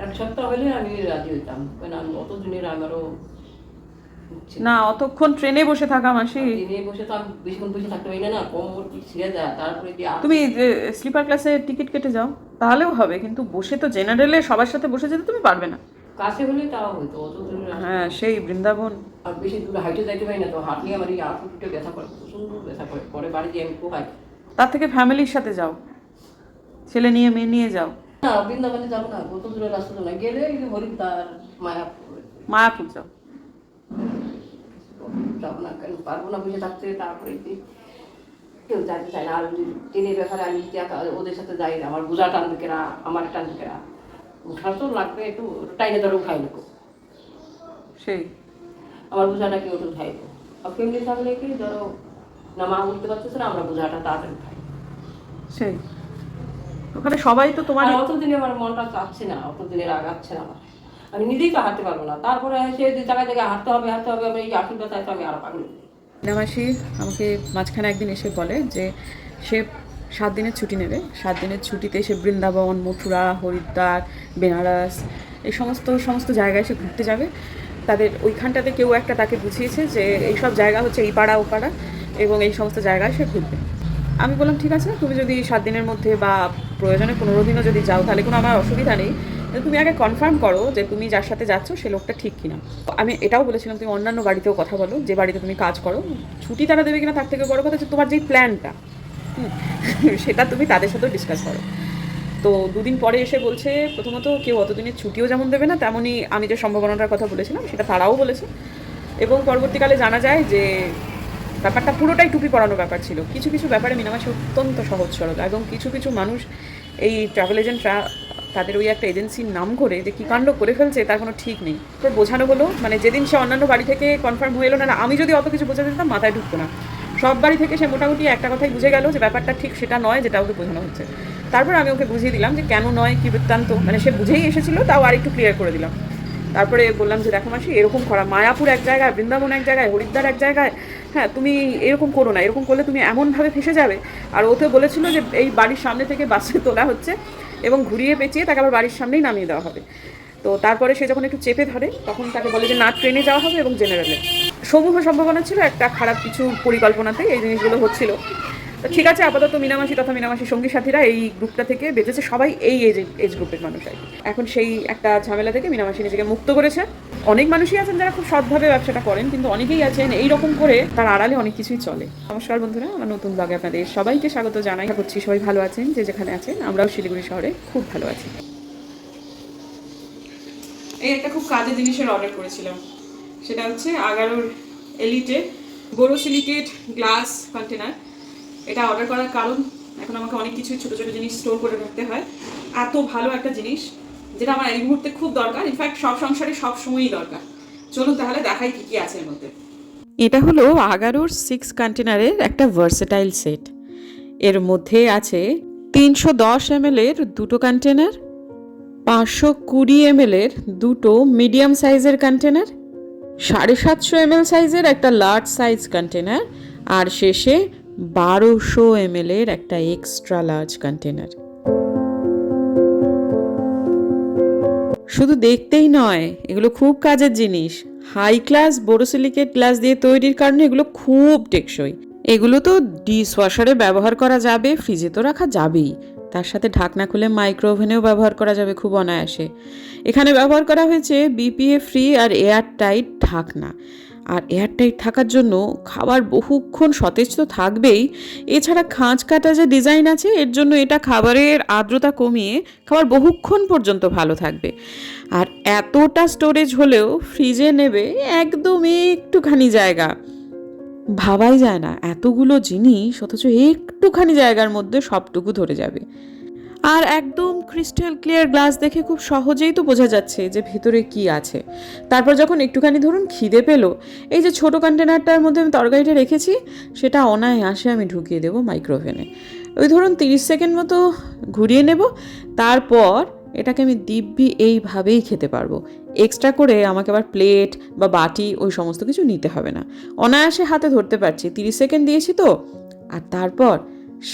এক সপ্তাহ হলে আমি রাজি হইতাম, কারণ আমি অত দিনের আমারও না, অতক্ষণ ট্রেনে বসে থাকা মাসি। ট্রেনে বসে তো আমি বেশিক্ষণ বসে থাকতে পারি না, না কোমর পিঠ ছিঁড়ে যায়, তারপরে যে তুমি স্লিপার ক্লাসে টিকিট কেটে যাও, তাহলেও হবে, কিন্তু বসে তো জেনারেলে সবার সাথে বসে যেতে তুমি পারবে না। কাছে হলে তাও হইতো, অত দূরের রাস্তা। হ্যাঁ, সেই বৃন্দাবন। আর বেশি দূরে হাইটে যাইতে পারি না, তো হাঁটলে আমার এই আঁটুটা ব্যথা করে, প্রচণ্ড ব্যথা করে, পরে বাড়ি দিয়ে আমি পোহাই। তার থেকে ফ্যামিলির সাথে যাও, ছেলে নিয়ে মেয়ে নিয়ে যাও। না বৃন্দাবনে যাবো না, অত দূরের রাস্তা তো না, গেলে এই যে হরিদ্বার মায়াপুর মায়াপুর যাও। যাবো না, কেন পারবো না বসে থাকতে। তারপরে যে কেউ যাইতে চায় না, আর যদি ট্রেনের ব্যাপারে আমি যদি ওদের সাথে যাই, আমার বোঝা টানবে কেনা, আমার টানবে কেনা, উঠার তো লাগবে একটু, টাইনে ধরে উঠাই নেবো, সেই আমার বোঝাটা কেউ একটু উঠাই নেবো। আর ফ্যামিলি থাকলে কি ধরো, না মা উঠতে পারতেছে না, আমরা বোঝাটা তাড়াতাড়ি উঠাই। সেই ওখানে সবাই তো তোমার। আর অতদিনে আমার মনটা চাচ্ছে না, অতদিনের আগাচ্ছে না আমার, আমি নিজেই তো হাঁটতে পারবো না, তারপরে সে যে জায়গায় জায়গায় হাঁটতে হবে হাঁটতে হবে, আমি এই আঁটুর ব্যথায় তো আমি আরো পাগল হয়ে যাই। মিনামাসি আমাকে মাঝখানে একদিন এসে বলে যে সে 7 দিনের ছুটি নেবে, 7 দিনের ছুটিতে সে বৃন্দাবন, মথুরা, হরিদ্বার, বেনারস, এই সমস্ত সমস্ত জায়গায় সে ঘুরতে যাবে। তাদের ওইখানটাতে কেউ একটা তাকে বুঝিয়েছে যে এইসব জায়গা হচ্ছে এই পাড়া ও পাড়া, এবং এই সমস্ত জায়গায় সে ঘুরবে। আমি বললাম ঠিক আছে, তুমি যদি 7 দিনের মধ্যে বা প্রয়োজনে 15 দিনও যদি যাও, তাহলে কোনো আমার অসুবিধা নেই, কিন্তু তুমি আগে কনফার্ম করো যে তুমি যার সাথে যাচ্ছ সে লোকটা ঠিক কিনা। আমি এটাও বলেছিলাম তুমি অন্যান্য বাড়িতেও কথা বলো, যে বাড়িতে তুমি কাজ করো, ছুটি তারা দেবে কিনা তার থেকে বড় কথা হচ্ছে তোমার যেই প্ল্যানটা, সেটা তুমি তাদের সাথেও ডিসকাস করো। তো 2 দিন পরে এসে বলছে, প্রথমত কেউ অতদিনের ছুটিও যেমন দেবে না, তেমনই আমি যে সম্ভাবনাটার কথা বলেছিলাম সেটা তারাও বলেছে। এবং পরবর্তীকালে জানা যায় যে ব্যাপারটা পুরোটাই টুপি পরানো ব্যাপার ছিল। কিছু কিছু ব্যাপারে মিনামাসি অত্যন্ত সহজ সরল, এবং কিছু কিছু মানুষ এই ট্রাভেল এজেন্টরা তাদের ওই একটা এজেন্সির নাম করে যে কী কাণ্ড করে ফেলছে তার কোনো ঠিক নেই। তো বোঝানো হলো, মানে যেদিন সে অন্যান্য বাড়ি থেকে কনফার্ম হয়ে এলো, না আমি যদি অত কিছু বোঝাতে দিতাম মাথায় ঢুকতো না। সব বাড়ি থেকে সে মোটামুটি একটা কথাই বুঝে গেল যে ব্যাপারটা ঠিক সেটা নয় যেটা ওকে বোঝানো হচ্ছে। তারপর আমি ওকে বুঝিয়ে দিলাম যে কেন নয়, কী বৃত্তান্ত, মানে সে বুঝেই এসেছিলো, তাও আর একটু ক্লিয়ার করে দিলাম। তারপরে বললাম যে দেখো মাসি, এরকম করা, মায়াপুর এক জায়গায়, বৃন্দাবন এক জায়গায়, হরিদ্বার এক জায়গায়, হ্যাঁ তুমি এরকম করো না, এরকম করলে তুমি এমনভাবে ফেসে যাবে। আর ওতে বলেছিল যে এই বাড়ির সামনে থেকে বাসে তোলা হচ্ছে এবং ঘুরিয়ে পেঁচিয়ে তাকে আবার বাড়ির সামনেই নামিয়ে দেওয়া হবে। তো তারপরে সে যখন একটু চেপে ধরে তখন তাকে বলে যে না, ট্রেনে যাওয়া হবে এবং জেনারেলে। সমূহ সম্ভাবনা ছিল একটা খারাপ কিছু পরিকল্পনাতে এই জিনিসগুলো হচ্ছিল। তো ঠিক আছে, আপাতত মিনামাসি তথা মিনামাসির সঙ্গী সাথীরা এই গ্রুপটা থেকে বেঁচেছে, সবাই এই এজ গ্রুপের মানুষ আর কি। এখন সেই একটা ঝামেলা থেকে মিনামাসি নিজেকে মুক্ত করেছে। অনেক মানুষই আছেন যারা খুব সৎভাবে ব্যবসাটা করেন, কিন্তু অনেকেই আছেন এই রকম করে তার আড়ালে অনেক কিছুই চলে। নমস্কার বন্ধুরা, আমার নতুন ব্লগে আপনাদের সবাইকে স্বাগত জানাই। আশা করছি সবাই ভালো আছেন, যে যেখানে আছেন। আমরাও শিলিগুড়ি শহরে খুব ভালো আছি। এই একটা খুব কাজের জিনিসের অর্ডার করেছিলাম, সেটা হচ্ছে আগারোর এলিটে বোরোসিলিকেট গ্লাস কন্টেনার। এটা অর্ডার করার কারণ, এখন আমাকে অনেক কিছু ছোটো ছোটো জিনিস স্টোর করে রাখতে হয়। এত ভালো একটা জিনিস যেটা আমার এই মুহূর্তে খুব দরকার, ইনফ্যাক্ট সব সংসারে সব সময়ই দরকার। চলুন তাহলে দেখাই কী কী আছে এর মধ্যে। এটা হলো আগারোর 6 কন্টেনারের একটা ভার্সেটাইল সেট। এর মধ্যে আছে 310 ml এর 2টো কন্টেনার, 520 ml এর 2টো মিডিয়াম সাইজের কন্টেনার, 750 ml সাইজের একটা লার্জ সাইজ কন্টেনার, আর শেষে 1200 ml এর একটা এক্সট্রা লার্জ কন্টেনার। শুধু দেখতেই নয়, এগুলো খুব কাজের জিনিস। হাই ক্লাস বোরোসিলিকেট গ্লাস দিয়ে তৈরির কারণে এগুলো খুব টেকসই। এগুলো তো ডিশ ওয়াশারে ব্যবহার করা যাবে, ফ্রিজে তো রাখা যাবেই, তার সাথে ঢাকনা খুলে মাইক্রো ওভেনেও ব্যবহার করা যাবে খুব অনায়াসে। এখানে ব্যবহার করা হয়েছে বিপিএ ফ্রি আর এয়ার টাইট ঢাকনা। আর এয়ারটাইট থাকার জন্য খাবার বহুক্ষণ সতেজ তো থাকবেই, এছাড়া খাঁজ কাটা যে ডিজাইন আছে এর জন্য এটা খাবারের আর্দ্রতা কমিয়ে খাবার বহুক্ষণ পর্যন্ত ভালো থাকবে। আর এতটা স্টোরেজ হলেও ফ্রিজে নেবে একদম একটুখানি জায়গা। ভাবাই যায় না এতগুলো জিনিস অথচ একটুখানি জায়গার মধ্যে সবটুকু ধরে যাবে। আর একদম ক্রিস্টাল ক্লিয়ার গ্লাস দেখে খুব সহজেই তো বোঝা যাচ্ছে যে ভেতরে কি আছে। তারপর যখন একটুখানি ধরুন খিদে পেলো, এই যে ছোটো কন্টেনারটার মধ্যে আমি তরকারিটা রেখেছি, সেটা অনায়াসে আমি ঢুকিয়ে দেবো মাইক্রোওভেনে। ওই ধরুন 30 সেকেন্ড মতো ঘুরিয়ে নেব, তারপর এটাকে আমি দিব্যি এইভাবেই খেতে পারবো। এক্সট্রা করে আমাকে আবার প্লেট বা বাটি ওই সমস্ত কিছু নিতে হবে না, অনায়াসে হাতে ধরতে পারছি। 30 সেকেন্ড দিয়েছি তো, আর তারপর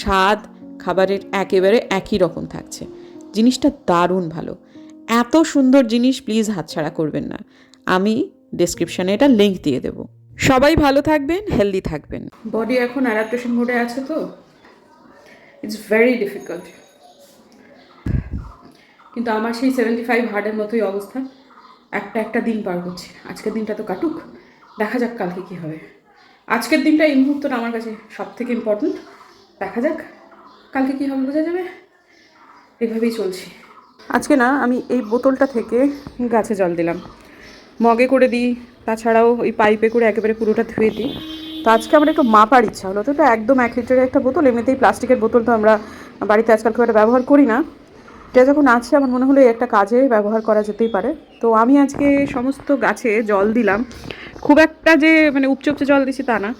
স্বাদ খাবারের একেবারে একই রকম থাকছে। জিনিসটা দারুণ ভালো, এত সুন্দর জিনিস প্লিজ হাতছাড়া করবেন না। আমি ডেসক্রিপশানে এটা লিঙ্ক দিয়ে দেব। সবাই ভালো থাকবেন, হেলদি থাকবেন। বডি এখন অ্যাডাপ্টেশন মোডে আছে, তো ইটস ভেরি ডিফিকাল্ট। কিন্তু আমার সেই 75 হার্ডের মতোই অবস্থা, একটা দিন পার করছি। আজকের দিনটা তো কাটুক, দেখা যাক কালকে কী হবে। আজকের দিনটা এই মুহূর্তটা আমার কাছে সব থেকে ইম্পর্ট্যান্ট। দেখা যাক কালকে কী হবে, বোঝা যাবে। এভাবেই চলছি। আজকে না আমি এই বোতলটা থেকে গাছে জল দিলাম, মগে করে দিই, তাছাড়াও ওই পাইপে করে একেবারে পুরোটা ধুয়ে দিই। তো আজকে আমার একটু মাপার ইচ্ছা হলো, তো এটা একদম 1 লিটারের একটা বোতল। এমনিতেই প্লাস্টিকের বোতল তো আমরা বাড়িতে আজকাল খুব একটা ব্যবহার করি না। এটা যখন আছে আমার মনে হলো একটা কাজে ব্যবহার করা যেতেই পারে। তো আমি আজকে সমস্ত গাছে জল দিলাম। খুব একটা যে মানে উপচে জল দিছি তা না,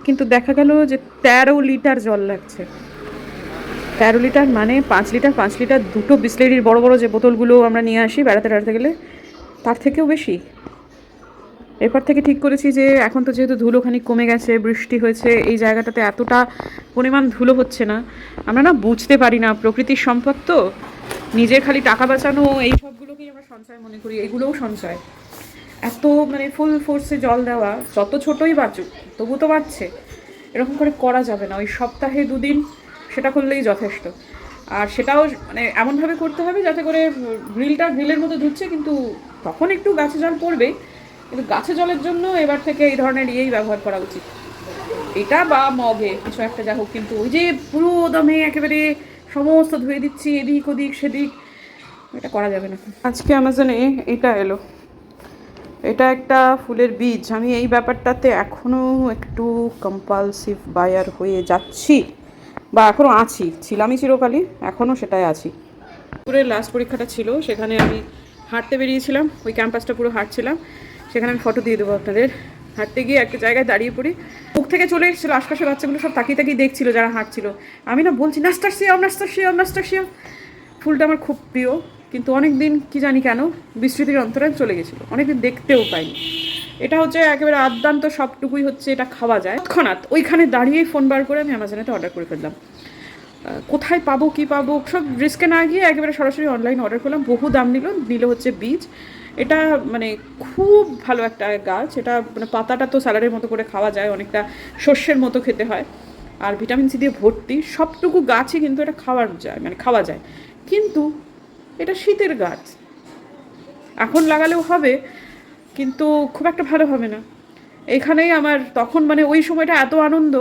কিন্তু দেখা গেল যে 13 লিটার জল লাগছে। 13 লিটার মানে 5 লিটার 5 লিটার দুটো বিসলেরির বড় বড় যে বোতলগুলো আমরা নিয়ে আসি বেড়াতে গেলে, তার থেকেও বেশি। এরপর থেকে ঠিক করেছি যে এখন তো যেহেতু ধুলো খানিক কমে গেছে, বৃষ্টি হয়েছে, এই জায়গাটাতে এতটা পরিমাণ ধুলো হচ্ছে না। আমরা না বুঝতে পারি না, প্রকৃতির সম্পদ তো, নিজের খালি টাকা বাঁচানো এই সবগুলোকেই আমরা সঞ্চয় মনে করি, এগুলোও সঞ্চয়। এত মানে ফুল ফোর্সে জল দেওয়া, যত ছোটোই বাঁচুক তবু তো বাঁচছে, এরকম করে করা যাবে না। ওই সপ্তাহে 2 দিন সেটা করলেই যথেষ্ট। আর সেটাও মানে এমনভাবে করতে হবে যাতে করে গ্রিলের মতো ধুচ্ছে, কিন্তু তখন একটু গাছে জল পড়বেই, কিন্তু গাছে জলের জন্য এবার থেকে এই ধরনের ব্যবহার করা উচিত, এটা বা মগে কিছু একটা যা হোক। কিন্তু ওই যে পুরো দমে একেবারে সমস্ত ধুয়ে দিচ্ছি এদিক ওদিক সেদিক, এটা করা যাবে না। আজকে অ্যামাজনে এটা এলো, এটা একটা ফুলের বীজ। আমি এই ব্যাপারটাতে এখনও একটু কম্পালসিভ বায়ার হয়ে যাচ্ছি, বা এখনও ছিলামই চিরকালই, এখনও সেটাই আছি। পুরের লাস্ট পরীক্ষাটা ছিল, সেখানে আমি হাঁটতে বেরিয়েছিলাম, ওই ক্যাম্পাসটা পুরো হাঁটছিলাম। সেখানে আমি ফটো দিয়ে দেবো আপনাদের। হাঁটতে গিয়ে একটা জায়গায় দাঁড়িয়ে পড়ি, মুখ থেকে চলে এসেছিলো, আশপাশের বাচ্চাগুলো সব তাকিয়ে দেখছিল যারা হাঁটছিল। আমি না বলছি নাস্টারশিয়াম। ফুলটা আমার খুব প্রিয়, কিন্তু অনেক দিন কি জানি কেন বিস্মৃতির অন্তরায় চলে গেছিলো, অনেকদিন দেখতেও পাইনি। এটা হচ্ছে একেবারে আদ্যান্ত সবটুকুই হচ্ছে, এটা খাওয়া যায়। তৎক্ষণাৎ ওইখানে দাঁড়িয়েই ফোন বার করে আমি অ্যামাজনেতে অর্ডার করে ফেললাম। কোথায় পাবো কী পাবো সব রিস্কে না গিয়ে একেবারে সরাসরি অনলাইন অর্ডার করলাম। বহু দাম নিল হচ্ছে বীজ। এটা মানে খুব ভালো একটা গাছ। এটা মানে পাতাটা তো স্যালাডের মতো করে খাওয়া যায়, অনেকটা শস্যের মতো খেতে হয়, আর ভিটামিন সি দিয়ে ভর্তি। সবটুকু গাছই কিন্তু এটা খাওয়া যায়, কিন্তু এটা শীতের গাছ, এখন লাগালেও হবে, কিন্তু খুব একটা ভালো হবে না। এখানেই আমার তখন মানে ওই সময়টা এত আনন্দ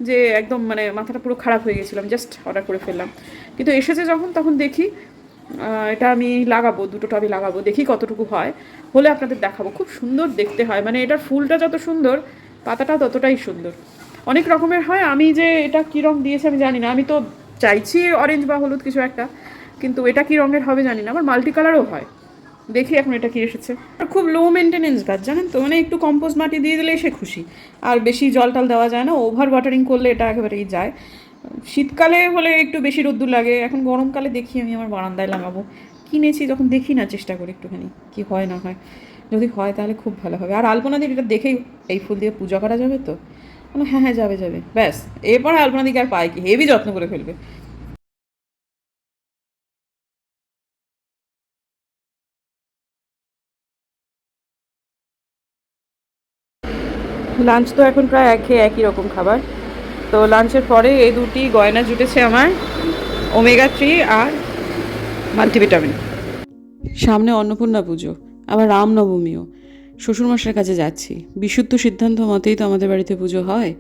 যে একদম মানে মাথাটা পুরো খারাপ হয়ে গেছিলাম, জাস্ট অর্ডার করে ফেললাম। কিন্তু এসেছে যখন, তখন দেখি এটা আমি লাগাবো, 2টো টবে লাগাবো, দেখি কতটুকু হয়, হলে আপনাদের দেখাবো। খুব সুন্দর দেখতে হয়, মানে এটার ফুলটা যত সুন্দর পাতাটাও ততটাই সুন্দর। অনেক রকমের হয়, আমি যে এটা কী রঙ দিয়েছে আমি জানি না, আমি তো চাইছি অরেঞ্জ বা হলুদ কিছু একটা, কিন্তু এটা কী রঙের হবে জানি না। আবার মাল্টি কালারও হয়, দেখি এখন এটা কি এসেছে। আর খুব লো মেনটেনেন্স গাছ, জানেন তো, মানে একটু কম্পোস্ট মাটি দিয়ে দিলে সে খুশি, আর বেশি জল টল দেওয়া যায় না, ওভার ওয়াটারিং করলে এটা একেবারেই যায়। শীতকালে হলে একটু বেশি রোদ্দুর লাগে, এখন গরমকালে দেখি আমি আমার বারান্দায় লাগাবো। কিনেছি যখন দেখি না, চেষ্টা করি একটুখানি কি হয় না হয়, যদি হয় তাহলে খুব ভালো হবে। আর আলপনাদির এটা দেখেই এই ফুল দিয়ে পূজা করা যাবে তো, হ্যাঁ যাবে, ব্যাস। এরপর আলপনাদিকে আর পায় কি, হেভি যত্ন করে ফেলবে। লাঞ্চ তো এখন প্রায় একই রকম খাবার। তো লাঞ্চের পরে এই 2টি গয়না জুটেছে আমার, ওমেগা 3 আর মাল্টিভিটামিন। সামনে অন্নপূর্ণা পুজো, আবার রামনবমীও। শ্বশুরমশাইয়ের কাছে যাচ্ছি, বিশুদ্ধ সিদ্ধান্ত মতেই তো আমাদের বাড়িতে পুজো হয়।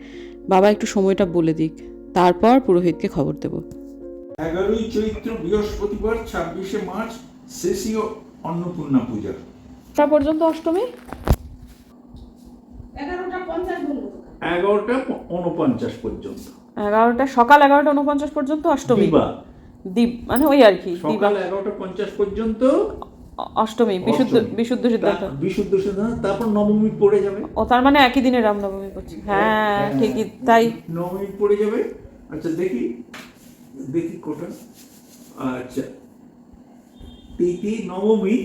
বাবা একটু সময়টা বলে দিক, তারপর পুরোহিতকে খবর দেব। 11ই চৈত্র বৃহস্পতিবার 26শে মার্চ শেষীয় অন্নপূর্ণা পূজা। তা পর্যন্ত অষ্টমী 11:49 পর্যন্ত, 11টা সকাল 11:49 পর্যন্ত অষ্টমী। দ্বীপ মানে ওই আর কি, সকাল 11:50 পর্যন্ত অষ্টমী, বিশুদ্ধ সিদ্ধান্ত। তারপর নবমী পড়ে যাবে। ও তার মানে একই দিনে রামনবমী করছি। হ্যাঁ ঠিকই তাই, নবমী পড়ে যাবে। আচ্ছা দেখি কোটা, আচ্ছা তিথি নবমী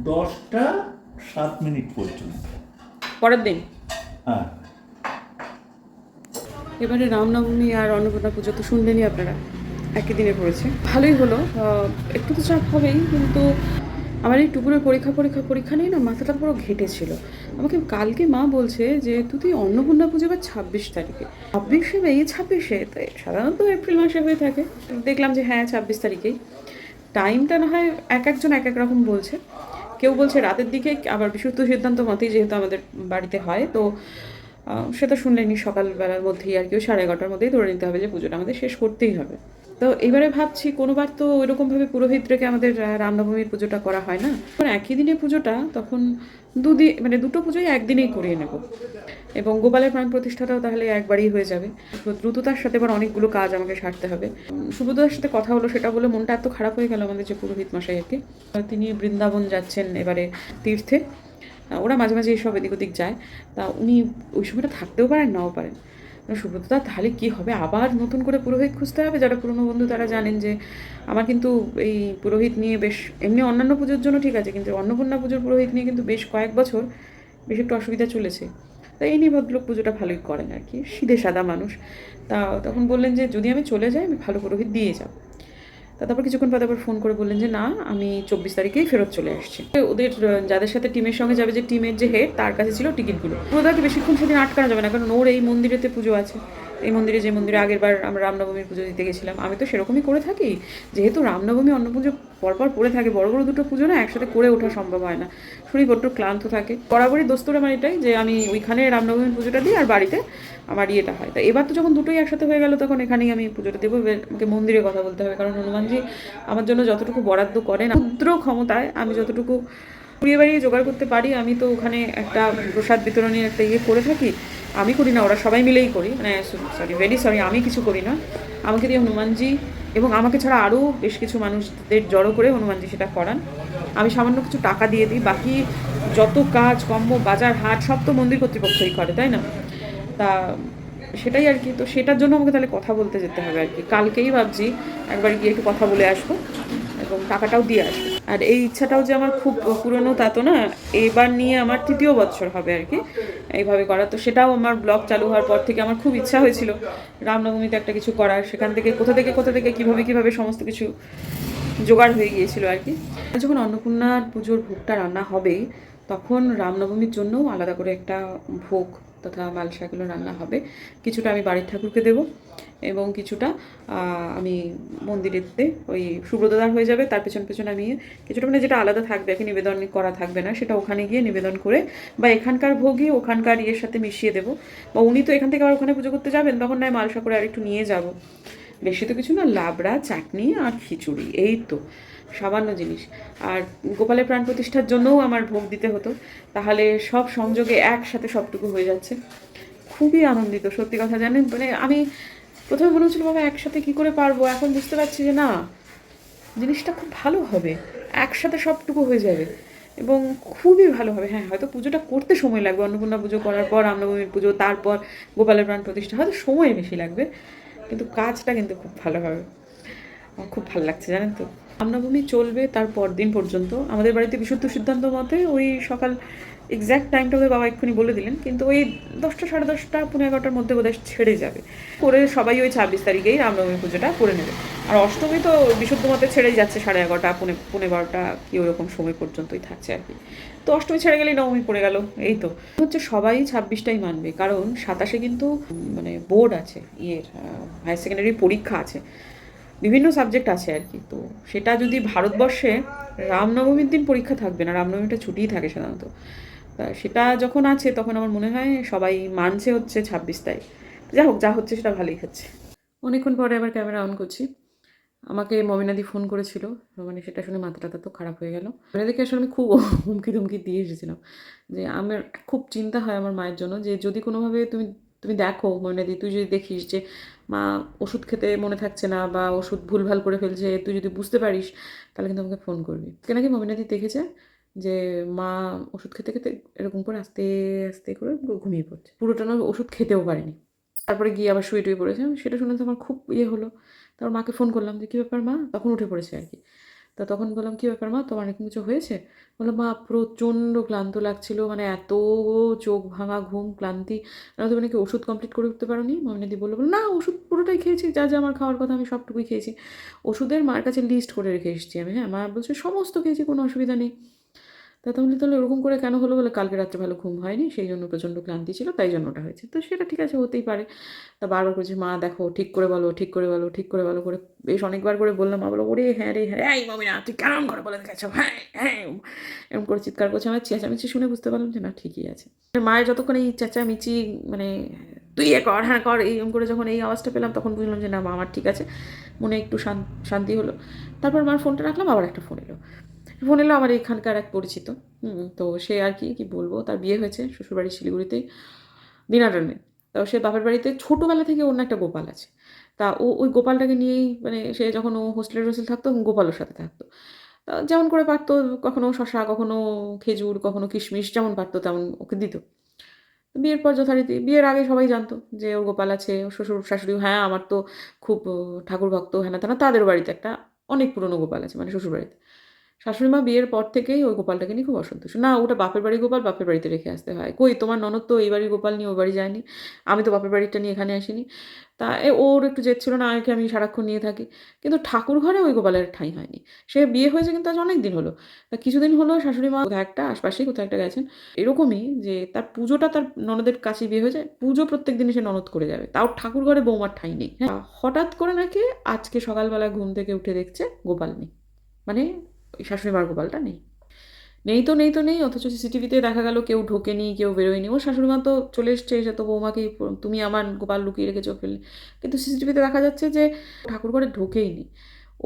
10:07 পর্যন্ত, পরের দিন। হ্যাঁ এবারে রামনবমী আর অন্নপূর্ণা পুজো তো শুনলেনই আপনারা। একই দিনে পড়েছে, ভালোই হলো। একটু তো চাপ হবেই, কিন্তু আমার এই টুকুরের পরীক্ষা নিয়ে না মাথাটা পুরো ঘেটেছিল। আমাকে কালকে মা বলছে যে তুই অন্নপূর্ণা পুজো এবার 26 তারিখে। 26-এ বা এই 26-এ, তাই সাধারণত এপ্রিল মাসে হয়ে থাকে। দেখলাম যে হ্যাঁ 26 তারিখেই। টাইমটা না হয় একজন এক এক রকম বলছে। কেউ বলছে রাতের দিকে, আবার বিশুদ্ধ সিদ্ধান্ত মতেই যেহেতু আমাদের বাড়িতে হয়, তো সেটা শুনলেনি সকালবেলার মধ্যেই আর কি, 11:30টার মধ্যেই ধরে নিতে হবে যে পুজোটা আমাদের শেষ করতেই হবে। তো এবারে ভাবছি কোনোবার তো ওইরকমভাবে পুরোহিত রেখে আমাদের রামনবমীর পুজোটা করা হয় না, তখন একই দিনে পুজোটা, তখন দুদিন মানে দুটো পুজোই একদিনেই করিয়ে নেব, এবং গোপালের প্রাণ প্রতিষ্ঠাটাও তাহলে একবারই হয়ে যাবে। দ্রুততার সাথে এবার অনেকগুলো কাজ আমাকে সারতে হবে। সুব্রতদার সাথে কথা হলো, সেটা বলে মনটা এত খারাপ হয়ে গেল আমাদের যে পুরোহিত মশাই আর কি, তিনি বৃন্দাবন যাচ্ছেন এবারে তীর্থে। ওরা মাঝে মাঝে এইসব এদিক ওদিক যায়, তা উনি ওই সময়টা থাকতেও পারেন নাও পারেন। সুব্রতদা তাহলে কী হবে, আবার নতুন করে পুরোহিত খুঁজতে হবে। যারা পুরনো বন্ধু তারা জানেন যে আমার কিন্তু এই পুরোহিত নিয়ে বেশ, এমনি অন্যান্য পুজোর জন্য ঠিক আছে, কিন্তু অন্নপূর্ণা পুজোর পুরোহিত নিয়ে কিন্তু বেশ কয়েক বছর বেশ একটু অসুবিধা চলেছে। তাই এই নিয়ে ভদ্রলোক পুজোটা ভালোই করেন আর কি, সিধে সাদা মানুষ। তা তখন বললেন যে যদি আমি চলে যাই আমি ভালো পুরোহিত দিয়ে যাব। তারপর কিছুক্ষণ পর আবার ফোন করে বললেন যে না, আমি 24 তারিখেই ফেরত চলে আসছি। ওদের যাদের সাথে টিমের সঙ্গে যাবে, যে টিমের যে হেড, তার কাছে ছিল টিকিটগুলো। ওদেরকে বেশিক্ষণ সেদিন আটকানো যাবে না, কারণ ওর এই মন্দিরেতে পুজো আছে। এই মন্দিরে, যে মন্দিরে আগের বার আমরা রামনবমীর পুজো দিতে গেছিলাম, আমি তো সেরকমই করে থাকি। যেহেতু রামনবমী অন্য পুজো পরপর পড়ে থাকে, বড় বড় দুটো পুজো না একসাথে করে ওঠা সম্ভব হয় না, শরীর বড্ড ক্লান্ত থাকে। বরাবরই দোস্তর আমার এটাই যে আমি ওইখানে রামনবমীর পুজোটা দিই আর বাড়িতে আমার ইয়েটা হয়। তা এবার তো যখন দুটোই একসাথে হয়ে গেল, তখন এখানেই আমি পুজোটা দেবো। আমাকে মন্দিরে কথা বলতে হবে, কারণ হনুমানজি আমার জন্য যতটুকু বরাদ্দ করেন, ক্ষুদ্র ক্ষমতায় আমি যতটুকু কুড়িয়ে বাড়িয়ে জোগাড় করতে পারি, আমি তো ওখানে একটা প্রসাদ বিতরণের একটা ইয়ে করে থাকি। আমি করি না, ওরা সবাই মিলেই করি, মানে ভেরি সরি, আমি কিছু করি না। আমাকে দিয়ে হনুমানজি, এবং আমাকে ছাড়া আরও বেশ কিছু মানুষদের জড়ো করে হনুমানজি সেটা করান। আমি সামান্য কিছু টাকা দিয়ে দিই, বাকি যত কাজ কম্ম, বাজার হাট সব তো মন্দির কর্তৃপক্ষই করে, তাই না? তা সেটাই আর কি। তো সেটার জন্য আমাকে তাহলে কথা বলতে যেতে হবে আর কি। কালকেই ভাবছি একবার গিয়ে একটু কথা বলে আসবো এবং টাকাটাও দিয়ে আসবো। আর এই ইচ্ছাটাও যে আমার খুব পুরনো তা তো না, এবার নিয়ে আমার 3য় বৎসর হবে আর কি এইভাবে করা। তো সেটাও আমার ব্লগ চালু হওয়ার পর থেকে আমার খুব ইচ্ছা হয়েছিল রামনবমীতে একটা কিছু করার। সেখান থেকে কোথা থেকে কীভাবে সমস্ত কিছু জোগাড় হয়ে গিয়েছিল আর কি। যখন অন্নপূর্ণার পুজোর ভোগটা রান্না হবেই, তখন রামনবমীর জন্যও আলাদা করে একটা ভোগ তথা মালসাগুলো রান্না হবে। কিছুটা আমি বাড়ির ঠাকুরকে দেবো, এবং কিছুটা আমি মন্দিরেতে ওই সুব্রতদার হয়ে যাবে, তার পেছন আমি কিছুটা, মানে যেটা আলাদা থাকবে আর কি, নিবেদন করা থাকবে না, সেটা ওখানে গিয়ে নিবেদন করে বা এখানকার ভোগই ওখানকার ইয়ের সাথে মিশিয়ে দেবো। বা উনি তো এখান থেকে আবার ওখানে পুজো করতে যাবেন, তখন নয় মালসা করে আর একটু নিয়ে যাব। বেশি তো কিছু না, লাবড়া, চাটনি আর খিচুড়ি, এই তো সামান্য জিনিস। আর গোপালের প্রাণ প্রতিষ্ঠার জন্যও আমার ভোগ দিতে হতো, তাহলে সব সংযোগে একসাথে সবটুকু হয়ে যাচ্ছে। খুবই আনন্দিত, সত্যি কথা জানেন। মানে আমি প্রথমে মনে হচ্ছিল বাবা একসাথে কী করে পারবো, এখন বুঝতে পারছি যে না, জিনিসটা খুব ভালো হবে, একসাথে সবটুকু হয়ে যাবে এবং খুবই ভালো হবে। হ্যাঁ, হয়তো পুজোটা করতে সময় লাগবে, অন্নপূর্ণা পুজো করার পর রামনবমীর পুজো, তারপর গোপালের প্রাণ প্রতিষ্ঠা, হয়তো সময় বেশি লাগবে, কিন্তু কাজটা কিন্তু খুব ভালো হবে। আমার খুব ভালো লাগছে জানেন তো। রামনবমী চলবে তার পরদিন পর্যন্ত। আমাদের বাড়িতে বিশুদ্ধ সিদ্ধান্ত মতে ওই সকাল এক্স্যাক্ট টাইমটা ওদের বাবা এক্ষুনি বলে দিলেন, কিন্তু ওই 10টা, 10:30, 11:45 মধ্যে বোধহয় ছেড়ে যাবে করে সবাই ওই 26 তারিখেই রামনবমী পুজোটা করে নেবে। আর অষ্টমী তো বিশুদ্ধ মতে ছেড়েই যাচ্ছে, 11:30, 11:45 কি ওরকম সময় পর্যন্তই থাকছে আর কি। তো অষ্টমী ছেড়ে গেলেই নবমী পড়ে গেল, এই তো হচ্ছে। সবাই 26টাই মানবে, কারণ 27-এ কিন্তু মানে বোর্ড আছে, হায়ার সেকেন্ডারি পরীক্ষা আছে, বিভিন্ন সাবজেক্ট আছে আর কি। তো সেটা যদি ভারতবর্ষে রামনবমীর দিন পরীক্ষা থাকবে না, রামনবমীটা ছুটিই থাকে সাধারণত। তা সেটা যখন আছে, তখন আমার মনে হয় সবাই মানছে হচ্ছে 26 তারিখ। যা হোক, যা হচ্ছে সেটা ভালোই হচ্ছে। অনেকক্ষণ পরে আবার ক্যামেরা অন করছি। আমাকে মমিনাদি ফোন করেছিল, মানে সেটা শুনে মাথাটা তো খারাপ হয়ে গেল। মমিনাদিকে আসলে আমি খুব হুমকি ধুমকি দিয়ে এসেছিলাম যে আমার খুব চিন্তা হয় আমার মায়ের জন্য, যে যদি কোনোভাবে তুমি দেখো মমিনাদি, তুই যদি দেখিস যে মা ওষুধ খেতে মনে থাকছে না বা ওষুধ ভুলভাল করে ফেলছে, তুই যদি বুঝতে পারিস, তাহলে কিন্তু আমাকে ফোন করবি। কেন কি মমিনাদি দেখেছে যে মা ওষুধ খেতে খেতে এরকম করে আস্তে আস্তে করে ঘুমিয়ে পড়ছে, পুরোটা না ওষুধ খেতেও পারেনি, তারপরে গিয়ে আবার শুয়ে টুয়ে পড়েছে। সেটা শুনে তো আমার খুব ইয়ে হলো। তারপর মাকে ফোন করলাম যে কী ব্যাপার মা, তখন উঠে পড়েছে আর কি। তা তখন বললাম কী ব্যাপার মা, তোমার এরকম কিছু হয়েছে? বললাম মা প্রচণ্ড ক্লান্ত লাগছিল, মানে এত চোখ ভাঙা ঘুম, ক্লান্তি। আমি তুমি নাকি ওষুধ কমপ্লিট করে উঠতে পারো নি? মমিনাদি বললো না ওষুধ পুরোটাই খেয়েছি, যা যা আমার খাওয়ার কথা আমি সবটুকুই খেয়েছি। ওষুধের মার কাছে লিস্ট করে রেখে এসেছি আমি, হ্যাঁ। মা বলছে সমস্ত খেয়েছি, কোনো অসুবিধা নেই। তা তখন তাহলে ওরকম করে কেন হলো? বলে কালকে রাত্রে ভালো ঘুম হয়নি, সেই জন্য প্রচণ্ড ক্লান্তি ছিল, তাই জন্য ওটা হয়েছে। তো সেটা ঠিক আছে, হতেই পারে। তা বারবার করছি মা দেখো ঠিক করে বলো, ঠিক করে বলো, ঠিক করে বলো করে বেশ অনেকবার করে বললাম। মা বলো ওরে হ্যাঁ রে হ্যাঁ, এই মমিনা তুই কেমন করে বলে দেখেছো, হ্যাঁ হ্যাঁ, এরকম করে চিৎকার করছে। আমার চেঁচামেচি শুনে বুঝতে পারলাম যে না ঠিকই আছে। মায়ের যতক্ষণ এই চেঁচামেচি মানে তুই এ কর হ্যাঁ কর এইরকম করে যখন এই আওয়াজটা পেলাম, তখন বুঝলাম যে না মা আমার ঠিক আছে, মনে একটু শান্তি হলো। তারপর মার ফোনটা রাখলাম, আবার একটা ফোন এলো আমার এখানকার এক পরিচিত। তো সে আর কি বলবো, তার বিয়ে হয়েছে শ্বশুরবাড়ি শিলিগুড়িতেই, দিনাটানে। তো সে বাপের বাড়িতে ছোটোবেলা থেকে অন্য একটা গোপাল আছে। তা ওই গোপালটাকে নিয়েই মানে সে যখন ও হোস্টেলে থাকতো গোপাল ওর সাথে থাকতো। তা যেমন করে পারতো, কখনো শশা, কখনো খেজুর, কখনো কিশমিশ, যেমন পারতো তেমন ওকে দিত। বিয়ের পর যথারীতি, বিয়ের আগে সবাই জানতো যে ওর গোপাল আছে। ওর শ্বশুর শাশুড়ি হ্যাঁ আমার তো খুব ঠাকুর ভক্ত, হ্যানা তেনা। তাদের বাড়িতে একটা অনেক পুরনো গোপাল আছে, মানে শ্বশুর বাড়িতে। শাশুড়ি মা বিয়ের পর থেকেই ওই গোপালটাকে নিয়ে খুব অসন্তুষ্ট। না ওটা বাপের বাড়ির গোপাল, বাপের বাড়িতে রেখে আসতে হয়। কই তোমার ননদ তো এই বাড়ির গোপাল নিয়ে ওই বাড়ি যায়নি, আমি তো বাপের বাড়িটা নিয়ে এখানে আসিনি। তা ওর একটু জেদ ছিল না, আমাকে আমি সারাক্ষণ নিয়ে থাকি। কিন্তু ঠাকুর ঘরে ওই গোপালের ঠাঁই হয়নি। সে বিয়ে হয়েছে কিন্তু আজ অনেক দিন হলো। তা কিছুদিন হলো শাশুড়ি মা কোথাও একটা আশপাশেই কোথাও একটা গেছেন। এরকমই যে তার পুজোটা তার ননদের কাছেই বিয়ে হয়ে যায়, পুজো প্রত্যেক দিন সে ননদ করে যাবে, তাও ঠাকুর ঘরে বৌমার ঠাঁই নেই। হ্যাঁ, হঠাৎ করে নাকি আজকে সকালবেলা ঘুম থেকে উঠে দেখছে গোপাল নেই, মানে ওই শাশুড়ি মার গোপালটা নেই। নেই, অথচ সিসিটিভিতে দেখা গেল কেউ ঢোকেনি, কেউ বেরোয়নি। ওর শাশুড়ি মা তো চলে এসছে, এসে তো বৌমাকেই তুমি আমার গোপাল লুকিয়ে রেখেছো ফেললে। কিন্তু সিসিটিভিতে দেখা যাচ্ছে যে ঠাকুর ঘরে ঢোকেইনি।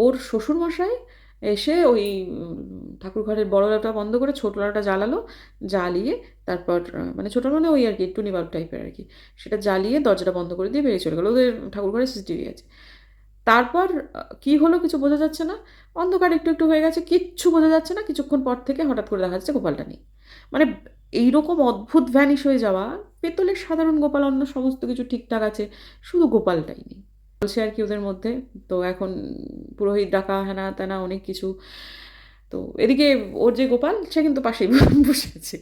ওর শ্বশুরমশাই এসে ওই ঠাকুর ঘরের বড় আলোটা বন্ধ করে ছোট আলোটা জ্বালালো, জ্বালিয়ে তারপর মানে ছোটো মানে ওই আর কি টুনি বাল্ব টাইপের আর কি, সেটা জ্বালিয়ে দরজাটা বন্ধ করে দিয়ে বেরিয়ে চলে গেলো। ওদের ঠাকুর ঘরে সিসিটিভি আছে। তারপর কি হলো কিছু বোঝা যাচ্ছে না, অন্ধকার একটু একটু হয়ে গেছে, কিচ্ছু বোঝা যাচ্ছে না। কিছুক্ষণ পর থেকে হঠাৎ করে দেখা যাচ্ছে গোপালটা নেই। মানে এইরকম অদ্ভুত ভ্যানিশ হয়ে যাওয়া, পেতলের সাধারণ গোপাল অন্য সমস্ত কিছু ঠিকঠাক আছে, শুধু গোপালটাই নেই বলছে আর কি ওদের মধ্যে। তো এখন পুরোহিত ডাকা হ্যানা ত্যানা অনেক কিছু। তো এদিকে ওর যে গোপাল সে কিন্তু পাশেই বসে আছে।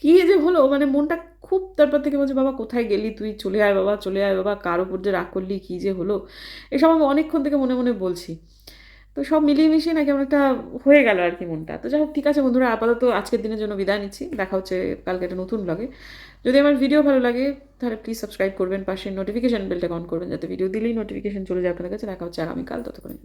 কি যে হলো, মানে মনটা খুব, তারপর থেকে বলছে বাবা কোথায় গেলি তুই, চলে আয় বাবা, চলে আয় বাবা, কার ওপর যে রাগ করলি, কী যে হলো, এসব আমি অনেকক্ষণ থেকে মনে মনে বলছি। তো সব মিলিয়ে মিশিয়ে না কেমন একটা হয়ে গেল আর কি মনটা। তো যাই হোক ঠিক আছে বন্ধুরা, আপাতত আজকের দিনের জন্য বিদায় নিচ্ছি, দেখা হচ্ছে কালকে একটা নতুন ব্লগে। যদি আমার ভিডিও ভালো লাগে তাহলে প্লিজ সাবস্ক্রাইব করবেন, পাশে নোটিফিকেশান বেলটা অন করবেন, যাতে ভিডিও দিলেই নোটিফিকেশান চলে যায় আপনাদের কাছে। দেখা হচ্ছে আগামীকাল, ততক্ষণ।